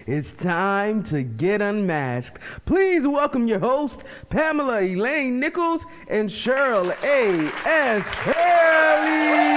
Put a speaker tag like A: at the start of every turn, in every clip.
A: It's time to get unmasked. Please welcome your host, Pamela Elaine Nichols and Cheryl A.S. Haley.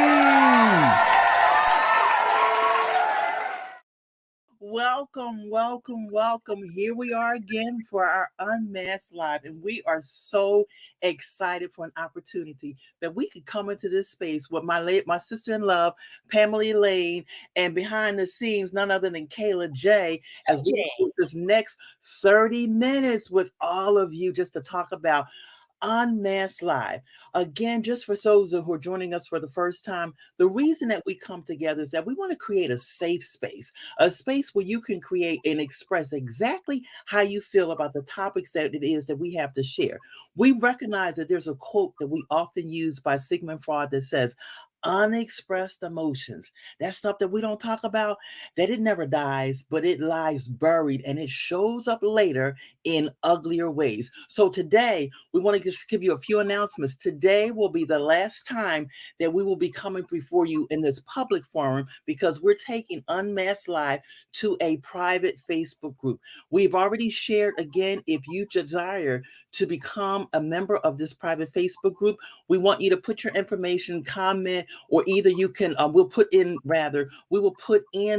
B: Welcome, welcome, welcome. Here we are again for our Unmasked Live, and we are so excited for an opportunity that we could come into this space with my sister in love, Pamela Elaine, and behind the scenes, none other than Kayla J. As we do this next 30 minutes with all of you, just to talk about Unmasked Live. Again, just for those who are joining us for the first time, the reason that we come together is that we want to create a safe space, a space where you can create and express exactly how you feel about the topics that it is that we have to share. We recognize that there's a quote that we often use by Sigmund Freud that says, unexpressed emotions. That stuff that we don't talk about, that it never dies, but it lies buried and it shows up later in uglier ways. So today, we want to just give you a few announcements. Today will be the last time that we will be coming before you in this public forum because we're taking Unmasked Live to a private Facebook group. We've already shared, again, if you desire to become a member of this private Facebook group, we want you to put your information, comment, or either you can, we will put in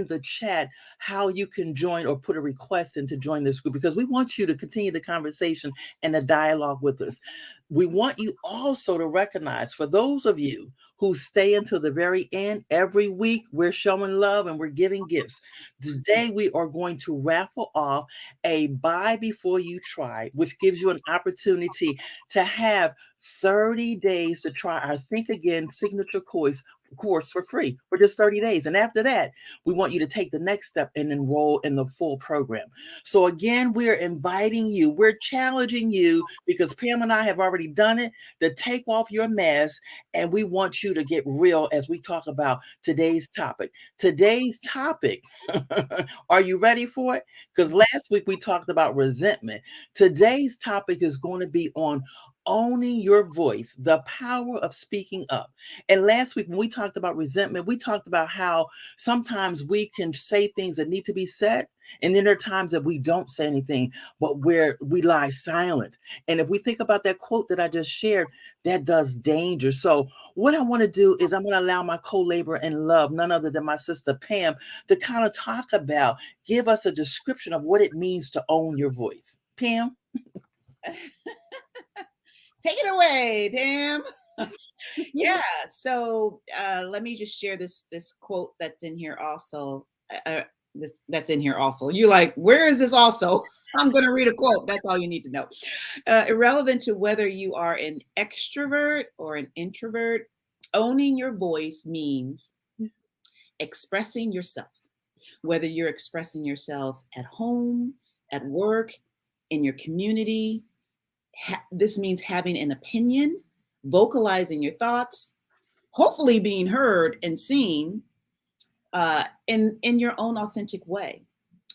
B: the chat how you can join or put a request in to join this group because we want you to continue the conversation and the dialogue with us. We want you also to recognize, for those of you who stay until the very end, every week we're showing love and we're giving gifts. Today we are going to raffle off a buy before you try, which gives you an opportunity to have 30 days to try our Think Again signature course for free for just 30 days. And after that, we want you to take the next step and enroll in the full program. So again, we're inviting you, we're challenging you because Pam and I have already done it, to take off your mask, and we want you to get real as we talk about today's topic. Today's topic, are you ready for it? Because last week we talked about resentment. Today's topic is going to be on owning your voice, the power of speaking up. And last week, when we talked about resentment, we talked about how sometimes we can say things that need to be said. And then there are times that we don't say anything, but where we lie silent. And if we think about that quote that I just shared, that does danger. So what I want to do is I'm going to allow my co-laborer in love, none other than my sister Pam, to kind of talk about, give us a description of what it means to own your voice. Pam?
C: Take it away, Pam. Yeah. So let me just share this quote that's in here also. That's in here also. You're like, where is this also? I'm going to read a quote. That's all you need to know. Irrelevant to whether you are an extrovert or an introvert, owning your voice means expressing yourself. Whether you're expressing yourself at home, at work, in your community, this means having an opinion, vocalizing your thoughts, hopefully being heard and seen in your own authentic way.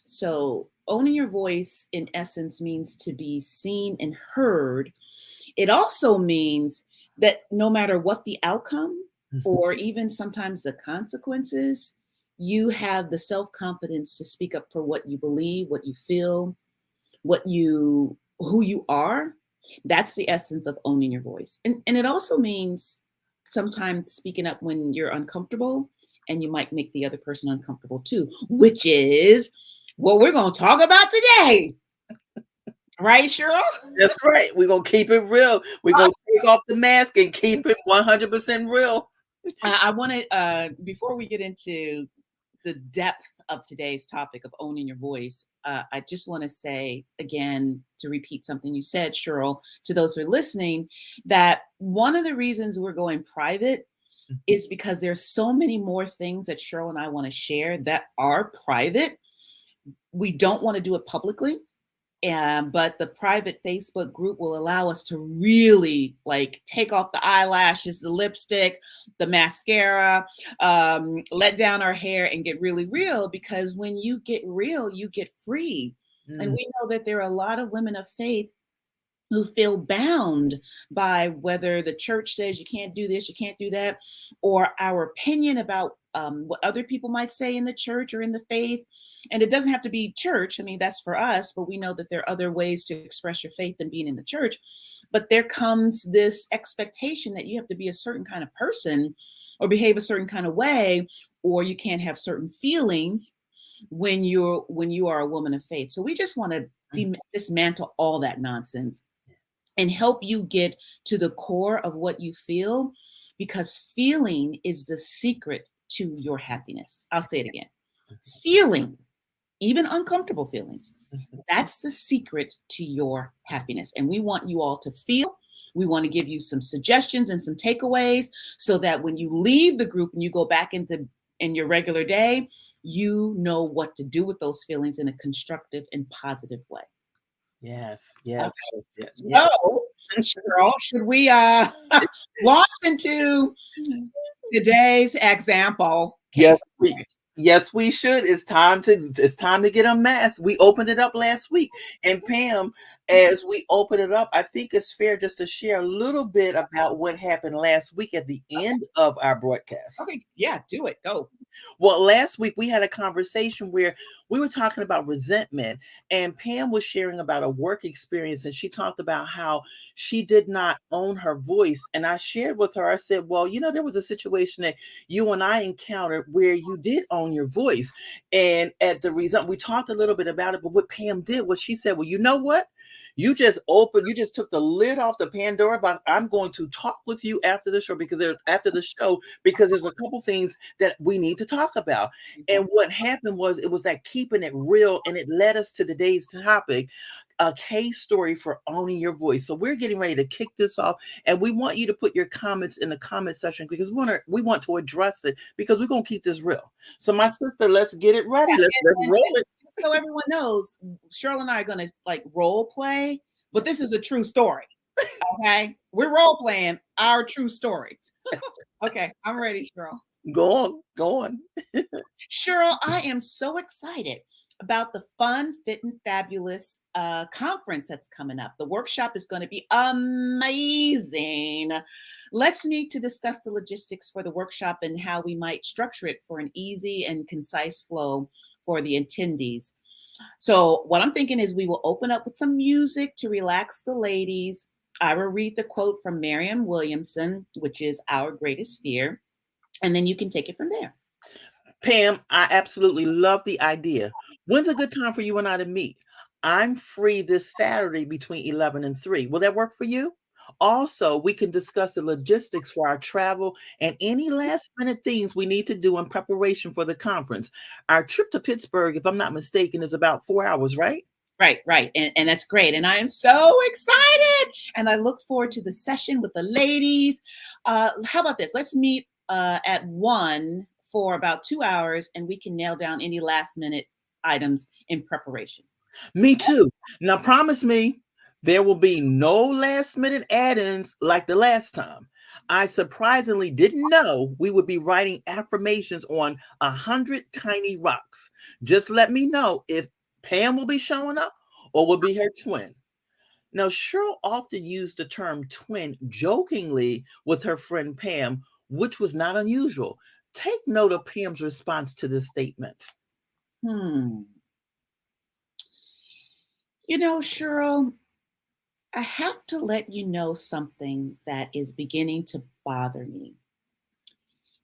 C: So owning your voice, in essence, means to be seen and heard. It also means that no matter what the outcome or even sometimes the consequences, you have the self-confidence to speak up for what you believe, what you feel, who you are. That's the essence of owning your voice. And it also means sometimes speaking up when you're uncomfortable and you might make the other person uncomfortable too, which is what we're going to talk about today. Right, Cheryl?
B: That's right. We're going to keep it real. We're going to take off the mask and keep it 100% real.
C: I want to, before we get into the depth of today's topic of owning your voice, I just want to say again, to repeat something you said, Cheryl, to those who are listening, that one of the reasons we're going private is because there's so many more things that Cheryl and I want to share that are private. We don't want to do it publicly. But the private Facebook group will allow us to really take off the eyelashes, the lipstick, the mascara, let down our hair and get really real, because when you get real, you get free. And we know that there are a lot of women of faith who feel bound by whether the church says you can't do this, you can't do that, or our opinion about what other people might say in the church or in the faith. And it doesn't have to be church. I mean, that's for us, but we know that there are other ways to express your faith than being in the church. But there comes this expectation that you have to be a certain kind of person or behave a certain kind of way, or you can't have certain feelings when you are a woman of faith. So we just want to dismantle all that nonsense and help you get to the core of what you feel, because feeling is the secret to your happiness. I'll say it again. Feeling, even uncomfortable feelings, that's the secret to your happiness. And we want you all to feel. We want to give you some suggestions and some takeaways so that when you leave the group and you go back in your regular day, you know what to do with those feelings in a constructive and positive way.
B: Yes.
C: Okay.
B: Yes.
C: So, Cheryl, should we launch into today's example?
B: Yes, we should. It's time to get unmasked. We opened it up last week. And Pam, as we open it up, I think it's fair just to share a little bit about what happened last week at the end of our broadcast.
C: Okay, yeah, do it. Go.
B: Well, last week we had a conversation where we were talking about resentment, and Pam was sharing about a work experience, and she talked about how she did not own her voice. And I shared with her, I said, well, there was a situation that you and I encountered where you did own your voice. And at the result, we talked a little bit about it, but what Pam did was she said, well, you know what? You just took the lid off the Pandora box. I'm going to talk with you after the show because there's a couple things that we need to talk about. And what happened was it was that keeping it real, and it led us to today's topic, a case story for owning your voice. So we're getting ready to kick this off, and we want you to put your comments in the comment section because we want to address it because we're going to keep this real. So my sister, let's get it ready. Let's roll it.
C: So everyone knows, Cheryl and I are going to role play, but this is a true story. Okay, we're role playing our true story. Okay, I'm ready, Cheryl.
B: Go on.
C: Cheryl, I am so excited about the Fun, Fit, and Fabulous conference that's coming up. The workshop is going to be amazing. Let's need to discuss the logistics for the workshop and how we might structure it for an easy and concise flow for the attendees. So what I'm thinking is we will open up with some music to relax the ladies. I will read the quote from Marianne Williamson, which is Our Greatest Fear, and then you can take it from there.
B: Pam, I absolutely love the idea. When's a good time for you and I to meet? I'm free this Saturday between 11 and 3. Will that work for you? Also, we can discuss the logistics for our travel and any last minute things we need to do in preparation for the conference. Our trip to Pittsburgh, if I'm not mistaken, is about 4 hours, right?
C: Right. And that's great. And I am so excited. And I look forward to the session with the ladies. How about this? Let's meet at 1 for about 2 hours, and we can nail down any last minute items in preparation.
B: Me too. Now, promise me there will be no last minute add-ins like the last time. I surprisingly didn't know we would be writing affirmations on 100 tiny rocks. Just let me know if Pam will be showing up or will be her twin. Now, Cheryl often used the term twin jokingly with her friend Pam, which was not unusual. Take note of Pam's response to this statement.
C: Cheryl, I have to let you know something that is beginning to bother me.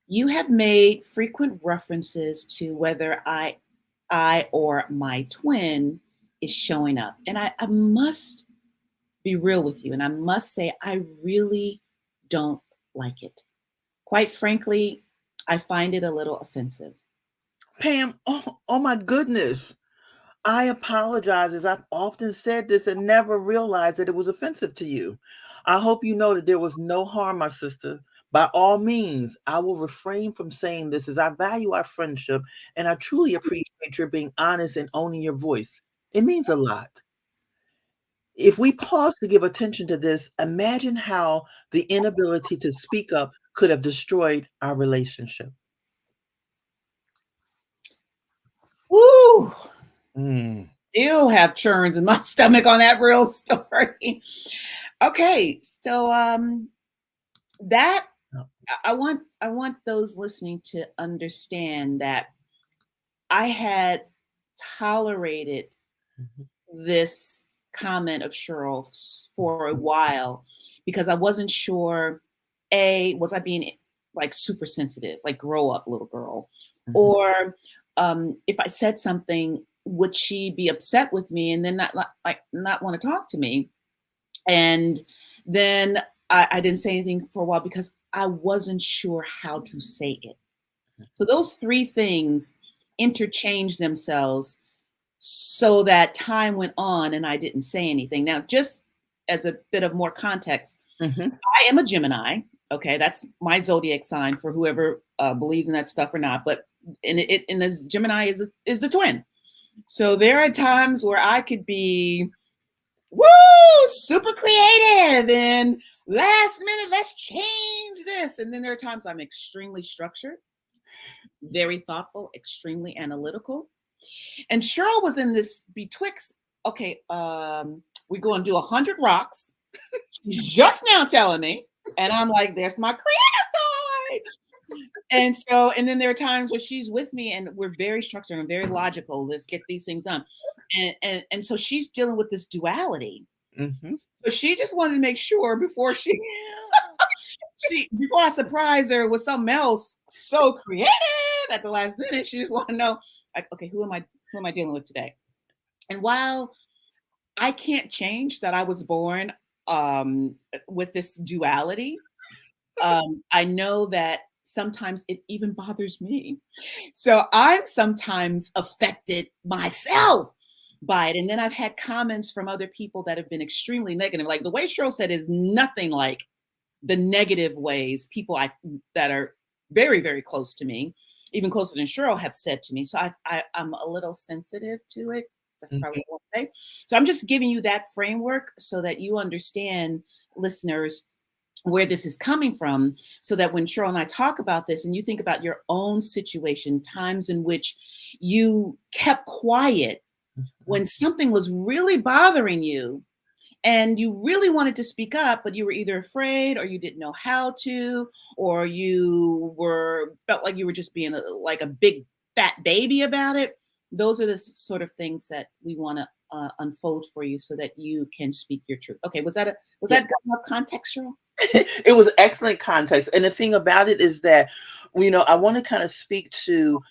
C: You have made frequent references to whether I or my twin is showing up. And I must be real with you. And I must say, I really don't like it. Quite frankly, I find it a little offensive.
B: Pam, oh my goodness. I apologize, as I've often said this and never realized that it was offensive to you. I hope you know that there was no harm, my sister. By all means, I will refrain from saying this as I value our friendship and I truly appreciate your being honest and owning your voice. It means a lot. If we pause to give attention to this, imagine how the inability to speak up could have destroyed our relationship.
C: Woo! Still have churns in my stomach on that real story. Okay, so that I want those listening to understand that I had tolerated
B: Mhm.
C: this comment of Cheryl's for a while because I wasn't sure, A, was I being like super sensitive, like grow up, little girl,
B: Mhm.
C: or if I said something, would she be upset with me and then not want to talk to me? And then I didn't say anything for a while because I wasn't sure how to say it. So those three things interchanged themselves so that time went on and I didn't say anything. Now, just as a bit of more context,
B: Mhm.
C: I am a Gemini. Okay, that's my zodiac sign for whoever believes in that stuff or not. But in the Gemini is the twin. So there are times where I could be woo super creative and last minute let's change this, and then there are times I'm extremely structured, very thoughtful, extremely analytical. And Cheryl was in this betwixt, okay, we're going to do 100 rocks. She's just now telling me. And I'm like, there's my creative side. And so, and then there are times where she's with me and we're very structured and very logical. Let's get these things done. And so she's dealing with this duality.
B: Mhm.
C: So she just wanted to make sure before she before I surprise her with something else so creative at the last minute, she just want to know, like, okay, who am I dealing with today? And while I can't change that I was born with this duality, I know that sometimes it even bothers me. So I'm sometimes affected myself by it. And then I've had comments from other people that have been extremely negative. Like the way Cheryl said is nothing like the negative ways people that are very, very close to me, even closer than Cheryl, have said to me. So I'm a little sensitive to it. That's probably
B: Mhm.
C: what I say. So I'm just giving you that framework so that you understand, listeners, where this is coming from, so that when Cheryl and I talk about this and you think about your own situation, times in which you kept quiet when something was really bothering you and you really wanted to speak up, but you were either afraid or you didn't know how to, or you were felt like you were just being like a big fat baby about it. Those are the sort of things that we want to unfold for you so that you can speak your truth. Okay, was
B: Yeah.
C: that good enough contextual?
B: It was excellent context. And the thing about it is that, I want to kind of speak to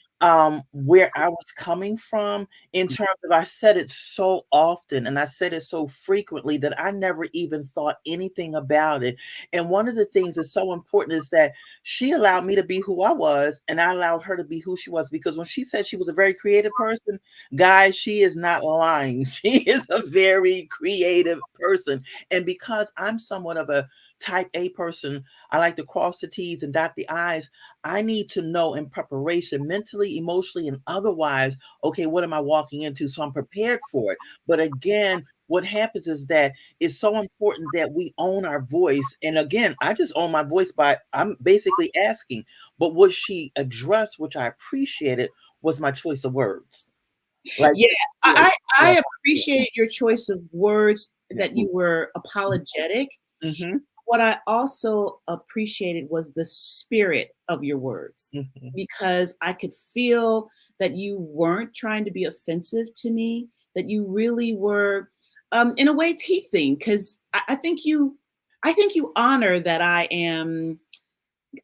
B: where I was coming from in terms of I said it so often and I said it so frequently that I never even thought anything about it. And one of the things that's so important is that she allowed me to be who I was and I allowed her to be who she was, because when she said she was a very creative person, guys, she is not lying. She is a very creative person. And because I'm somewhat of a type A person, I like to cross the T's and dot the I's. I need to know in preparation, mentally, emotionally, and otherwise, okay, what am I walking into? So I'm prepared for it. But again, what happens is that it's so important that we own our voice. And again, I just own my voice by I'm basically asking. But what she addressed, which I appreciated, was my choice of words. Like,
C: Yeah,
B: yeah, yeah,
C: I
B: yeah,
C: appreciate your choice of words,
B: yeah.
C: that you were apologetic.
B: Mm-hmm,
C: What I also appreciated was the spirit of your words,
B: mm-hmm,
C: because I could feel that you weren't trying to be offensive to me, that you really were, in a way, teasing. Because I think you honor that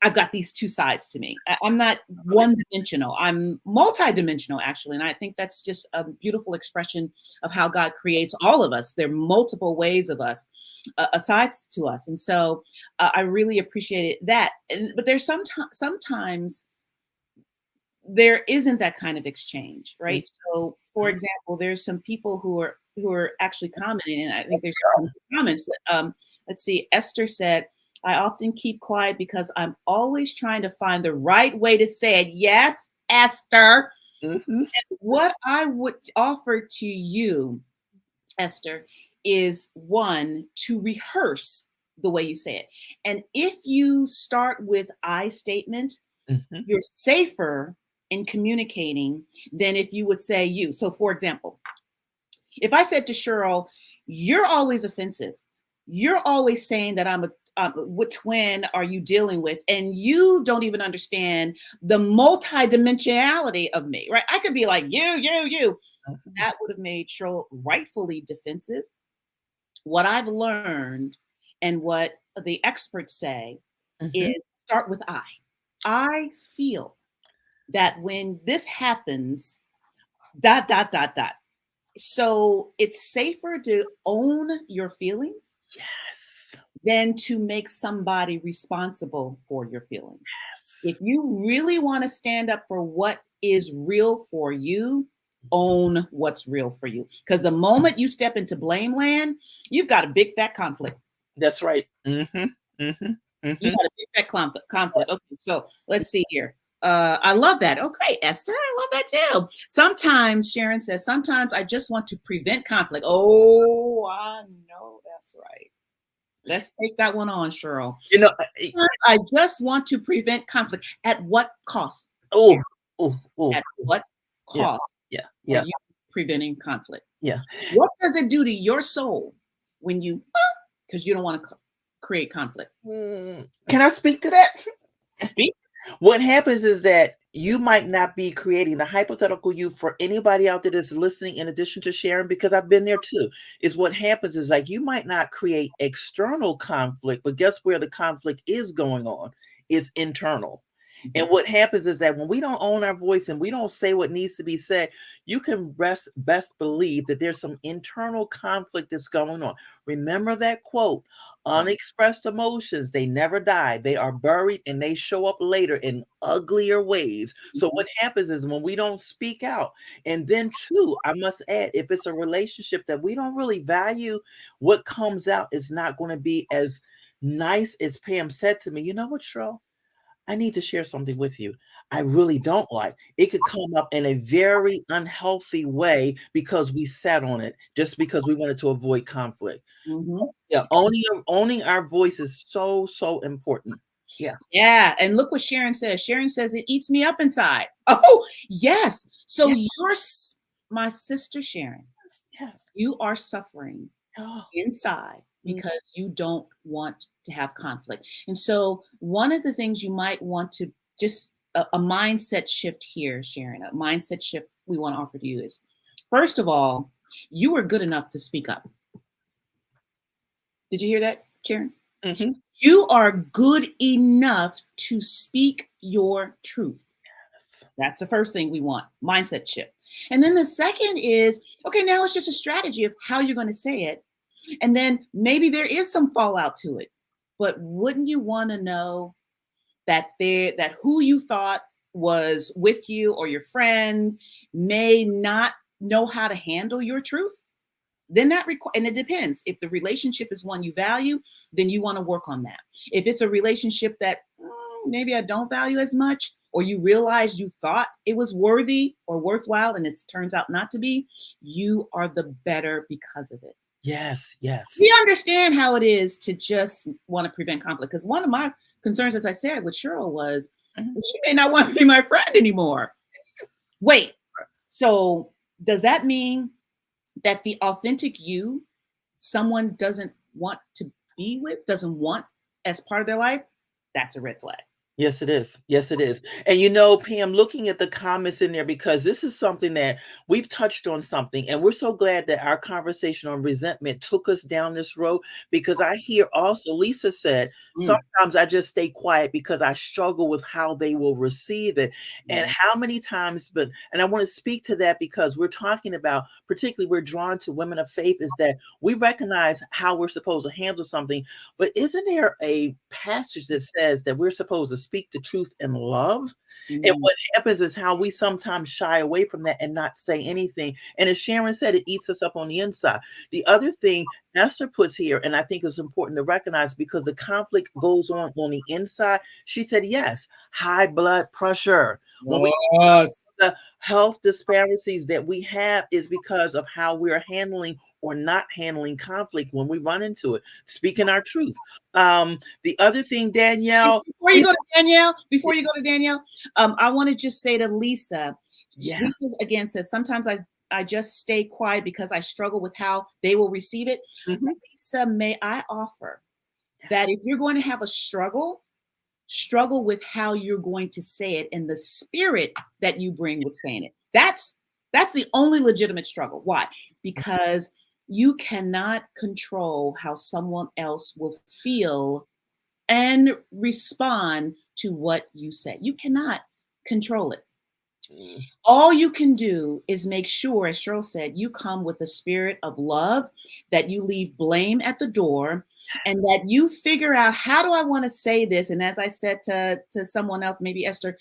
C: I've got these two sides to me. I'm not one dimensional. I'm multidimensional, actually. And I think that's just a beautiful expression of how God creates all of us. There are multiple ways of us, sides to us. And so I really appreciated that. But there's sometimes there isn't that kind of exchange, right? So, for
B: mm-hmm.
C: example, there's some people who are actually commenting, and I think there's some comments. Let's see. Esther said, "I often keep quiet because I'm always trying to find the right way to say it." Yes, Esther.
B: Mm-hmm.
C: What I would offer to you, Esther, is one, to rehearse the way you say it. And if you start with I statements,
B: Mm-hmm.
C: you're safer in communicating than if you would say you. So, for example, if I said to Cheryl, "You're always offensive. You're always saying that which twin are you dealing with? And you don't even understand the multidimensionality of me, right? I could be like, you. That would have made Cheryl rightfully defensive. What I've learned and what the experts say is start with I. I feel that when this happens, dot, dot, dot, dot. So it's safer to own your feelings
B: Yes.
C: than to make somebody responsible for your feelings.
B: Yes.
C: If you really want to stand up for what is real for you, own what's real for you. Because the moment you step into blame land, you've got a big fat conflict.
B: That's right.
C: You got a big fat conflict. Okay, so let's see here. I love that. Okay, Esther, I love that too. Sometimes, Sharon says, sometimes I just want to prevent conflict. Oh, I know that's right. Let's take that one on, Cheryl.
B: You know,
C: I just want to prevent conflict. At what cost?
B: oh.
C: At what cost
B: Yeah.
C: are you preventing conflict?
B: Yeah.
C: What does it do to your soul when you, because you don't want to create conflict?
B: Can I speak to that?
C: Speak.
B: What happens is that you might not be creating the hypothetical you for anybody out there that's listening, in addition to Sharon, because I've been there too, is what happens is like you might not create external conflict, but guess where the conflict is going on? It's internal. And what happens is that when we don't own our voice and we don't say what needs to be said, you can best believe that there's some internal conflict that's going on. Remember that quote, unexpressed emotions, they never die. They are buried and they show up later in uglier ways. So what happens is when we don't speak out, and then too, I must add, if it's a relationship that we don't really value, what comes out is not going to be as nice as Pam said to me. You know what, Cheryl? I need to share something with you. I really don't like. It could come up in a very unhealthy way because we sat on it, just because we wanted to avoid conflict. Yeah, owning our voice is so important. Yeah.
C: Yeah. And look what Sharon says. Sharon says it eats me up inside. Oh, yes. So you're my sister, Sharon.
B: Yes.
C: You are suffering inside
B: Mm.
C: because you don't want to have conflict. And so one of the things you might want to just a mindset shift here, Sharon, a mindset shift we want to offer to you is, first of all, you were good enough to speak up. Did you hear that, Sharon? You are good enough to speak your truth.
B: Yes.
C: That's the first thing we want, mindset shift. And then the second is, okay, now it's just a strategy of how you're going to say it. And then maybe there is some fallout to it. But wouldn't you want to know that who you thought was with you or your friend may not know how to handle your truth? Then and it depends. If the relationship is one you value, then you want to work on that. If it's a relationship that maybe I don't value as much, or you realize you thought it was worthy or worthwhile and it turns out not to be, you are the better because of it.
B: Yes.
C: We understand how it is to just want to prevent conflict. Because one of my concerns, as I said, with Cheryl was she may not want to be my friend anymore. Wait, so does that mean that the authentic you, someone doesn't want to be with, doesn't want as part of their life? That's a red flag.
B: Yes, it is. Yes, it is. And you know, Pam, looking at the comments in there, because this is something that we've touched on something, and we're so glad that our conversation on resentment took us down this road, because I hear also, Lisa said, sometimes I just stay quiet because I struggle with how they will receive it. And how many times, and I want to speak to that because we're talking about, particularly we're drawn to women of faith, is that we recognize how we're supposed to handle something. But isn't there a passage that says that we're supposed to speak the truth in love? And what happens is how we sometimes shy away from that and not say anything. And as Sharon said, it eats us up on the inside. The other thing Esther puts here, and I think it's important to recognize, because the conflict goes on the inside. She said, yes, high blood pressure. When we the health disparities that we have is because of how we're handling or not handling conflict when we run into it, speaking our truth. The other thing, Danielle.
C: Before you go to Danielle, I want to just say to Lisa, Lisa again says, sometimes I just stay quiet because I struggle with how they will receive it. Lisa, may I offer that if you're going to have a struggle with how you're going to say it and the spirit that you bring with saying it. That's the only legitimate struggle. Why? Because you cannot control how someone else will feel and respond to what you say. You cannot control it. All you can do is make sure, as Cheryl said, you come with the spirit of love, that you leave blame at the door, and that you figure out, how do I want to say this? And as I said to someone else, maybe Esther,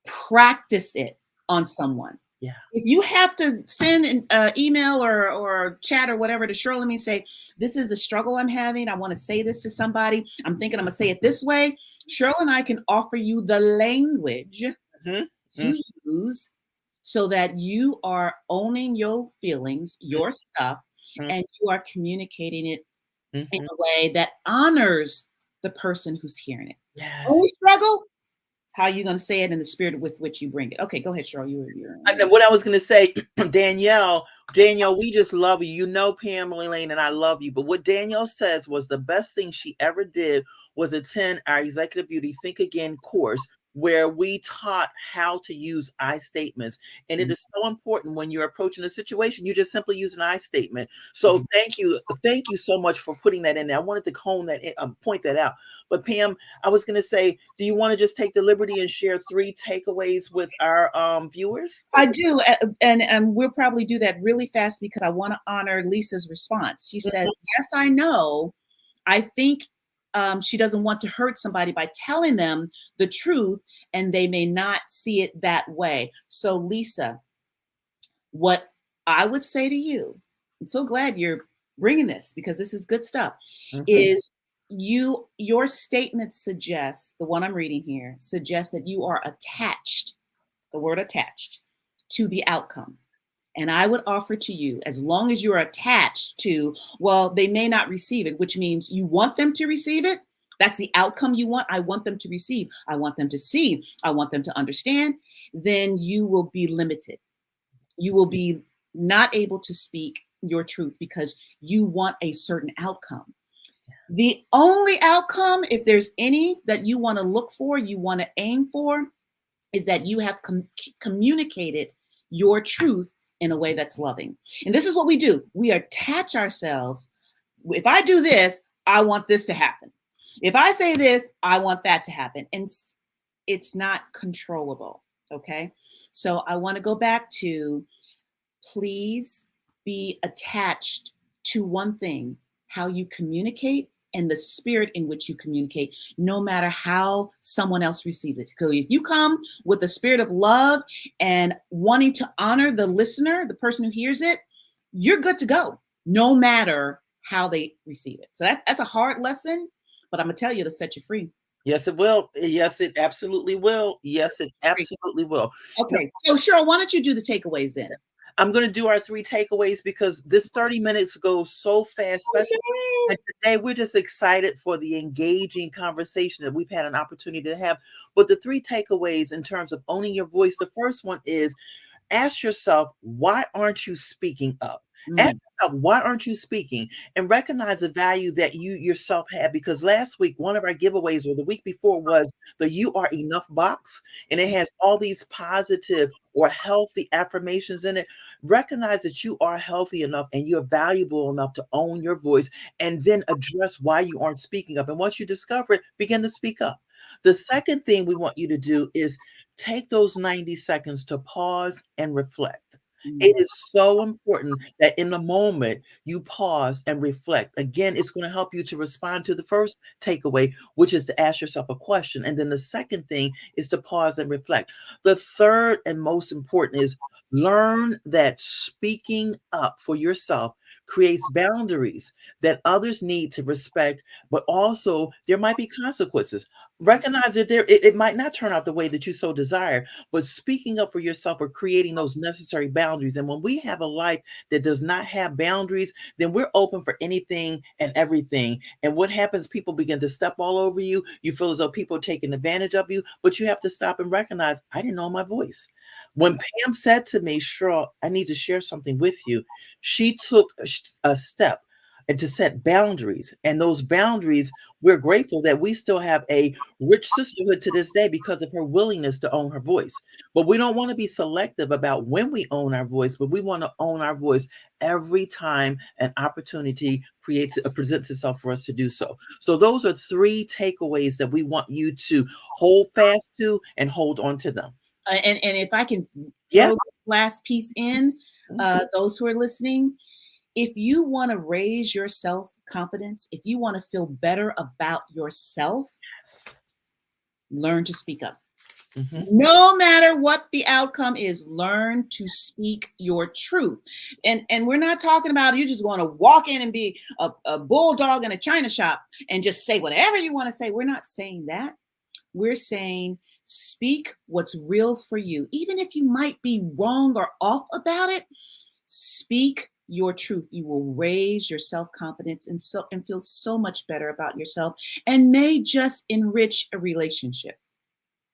C: practice it on someone.
B: Yeah.
C: If you have to send an email or chat or whatever to Cheryl and me, say, this is a struggle I'm having. I want to say this to somebody. I'm thinking I'm going to say it this way. Cheryl and I can offer you the language to use so that you are owning your feelings, your stuff, and you are communicating it in a way that honors the person who's hearing it.
B: Yes.
C: Only struggle, how are you going to say it in the spirit with which you bring it? Okay, go ahead, Cheryl.
B: What I was going to say, Danielle, we just love you. You know, Pamela Lane, and I love you. But what Danielle says was the best thing she ever did was attend our Executive Beauty Think Again course, where we taught how to use I statements. And it is so important when you're approaching a situation, you just simply use an I statement. So thank you. Thank you so much for putting that in there. I wanted to hone that in, point that out. But Pam, I was going to say, do you want to just take the liberty and share 3 takeaways with our viewers?
C: I do. And we'll probably do that really fast because I want to honor Lisa's response. She says, yes, I know. I think she doesn't want to hurt somebody by telling them the truth, and they may not see it that way. So, Lisa, what I would say to you, I'm so glad you're bringing this because this is good stuff, is your statement suggests, the one I'm reading here, suggests that you are attached, the word attached, to the outcome. And I would offer to you, as long as you're attached to, well, they may not receive it, which means you want them to receive it. That's the outcome you want. I want them to receive. I want them to see. I want them to understand. Then you will be limited. You will be not able to speak your truth because you want a certain outcome. The only outcome, if there's any that you want to look for, you want to aim for, is that you have communicated your truth in a way that's loving. And this is what we do. We attach ourselves. If I do this, I want this to happen. If I say this, I want that to happen. And it's not controllable. Okay. So I want to go back to, please be attached to one thing, how you communicate and the spirit in which you communicate, no matter how someone else receives it. So if you come with the spirit of love and wanting to honor the listener, the person who hears it, you're good to go, no matter how they receive it. So that's a hard lesson, but I'm gonna tell you, to set you free.
B: Yes, it will. Yes, it absolutely will. Yes, it absolutely will.
C: Okay, so Cheryl, why don't you do the takeaways then?
B: I'm going to do our 3 takeaways because this 30 minutes goes so fast, especially and today. We're just excited for the engaging conversation that we've had an opportunity to have. But the 3 takeaways in terms of owning your voice, the first one is, ask yourself, why aren't you speaking up? Ask yourself, why aren't you speaking? And recognize the value that you yourself have. Because last week, one of our giveaways, or the week before, was the You Are Enough box. And it has all these positive or healthy affirmations in it. Recognize that you are healthy enough and you're valuable enough to own your voice, and then address why you aren't speaking up. And once you discover it, begin to speak up. The second thing we want you to do is take those 90 seconds to pause and reflect. It is so important that in the moment you pause and reflect. Again, it's going to help you to respond to the first takeaway, which is to ask yourself a question. And then the second thing is to pause and reflect. The third and most important is learn that speaking up for yourself creates boundaries that others need to respect, but also there might be consequences. Recognize that it might not turn out the way that you so desire, but speaking up for yourself or creating those necessary boundaries. And when we have a life that does not have boundaries, then we're open for anything and everything. And what happens? People begin to step all over you. You feel as though people are taking advantage of you, but you have to stop and recognize, I didn't know my voice. When Pam said to me, Cheryl, I need to share something with you, she took a step and to set boundaries. And those boundaries, we're grateful that we still have a rich sisterhood to this day because of her willingness to own her voice. But we don't want to be selective about when we own our voice, but we want to own our voice every time an opportunity presents itself for us to do so. So those are three takeaways that we want you to hold fast to and hold on to them.
C: And if I can
B: Yeah.
C: throw this last piece in, those who are listening, if you want to raise your self confidence, if you want to feel better about yourself, learn to speak up. No matter what the outcome is, learn to speak your truth. And we're not talking about you just want to walk in and be a bulldog in a china shop and just say whatever you want to say. We're not saying that. We're saying speak what's real for you. Even if you might be wrong or off about it, speak your truth. You will raise your self-confidence and feel so much better about yourself, and may just enrich a relationship.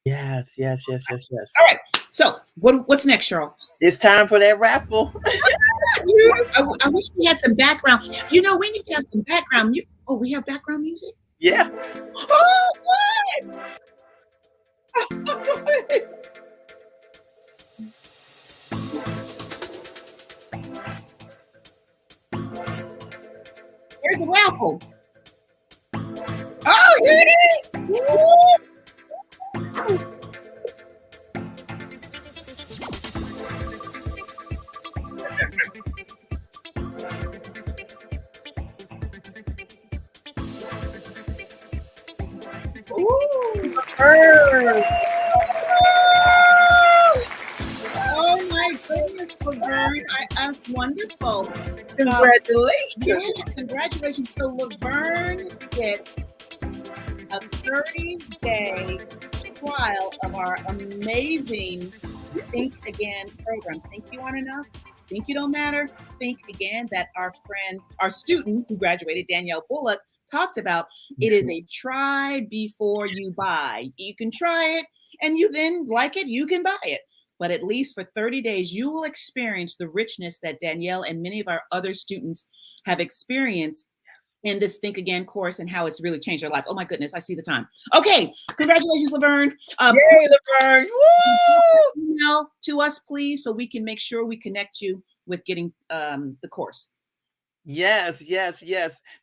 B: Yes.
C: All right. So what's next, Cheryl?
B: It's time for that raffle.
C: I wish we had some background. We need to have some background. We have background music?
B: Yeah.
C: Oh, what? There's a raffle. Oh, here it is. Ooh. Oh my goodness, Laverne. That's wonderful.
B: Congratulations.
C: Congratulations. So Laverne gets a 30-day trial of our amazing Think Again program. Think you aren't enough? Think you don't matter? Think Again, that our student who graduated, Danielle Bullock, talked about. It is a try before you buy. You can try it, and you then like it, you can buy it. But at least for 30 days, you will experience the richness that Danielle and many of our other students have experienced in this Think Again course, and how it's really changed their life. Oh my goodness, I see the time. Okay, congratulations, Laverne.
B: Yay, Laverne. Woo!
C: Email to us, please, so we can make sure we connect you with getting the course.
B: Yes.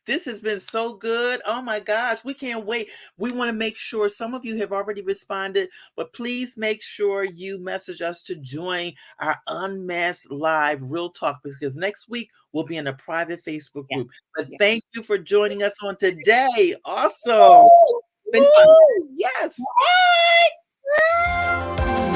B: This has been so good. Oh my gosh, we can't wait. We want to make sure some of you have already responded, but please make sure you message us to join our Unmasked Live Real Talk, because next week we'll be in a private Facebook group. But thank you for joining us on today. Awesome.
C: Been fun.
B: Yes.
C: Bye.